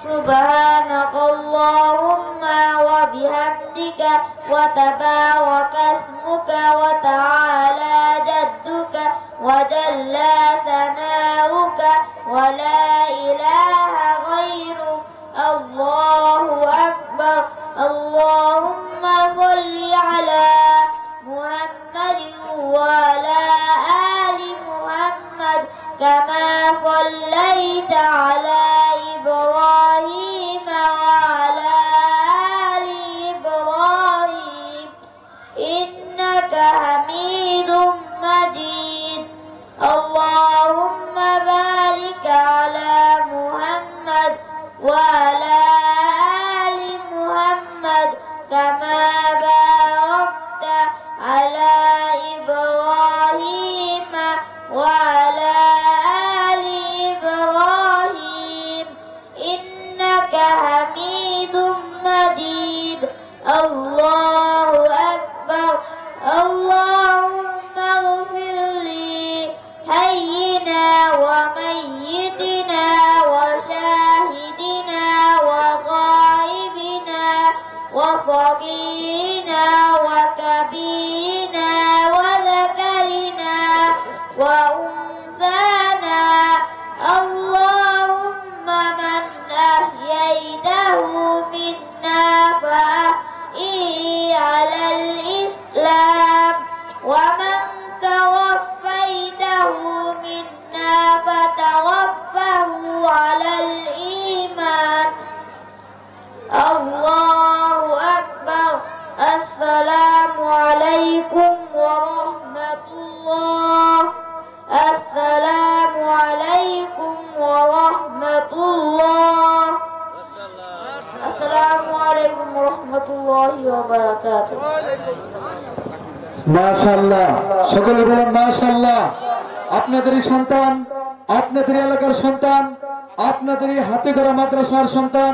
سبحانك اللهم وبحمدك وتبارك اسمك وتعالى جدك وجل ثناؤك ولا إله غيرك. الله أكبر. اللهم صل على محمد وعلى آل محمد كما صليت على إبراهيم وعلى آل إبراهيم إنك حميد مجيد. اللهم بارك على محمد وعلى آل محمد كما باركت على إبراهيم وعلى آل إبراهيم إنك حميد مجيد. الله أكبر. اللهم اغفر لي حينا وميتنا وشاهدنا وغائبنا وصغيرنا وكبيرنا وذكرنا وأنثانا. اللهم من أحييته منا فأحيه على الإسلام ومن توفيته منا فتوفه على الإيمان. الله أكبر. السلام عليكم ورحمة الله. السلام عليكم ورحمة الله. السلام عليكم ورحمة الله وبركاته. মাশাআল্লাহ, সকলে বলেন মাশাআল্লাহ। আপনাদেরই সন্তান, আপনাদেরই এলাকার সন্তান, আপনাদেরই হাতে গড়া মাদ্রাসার সন্তান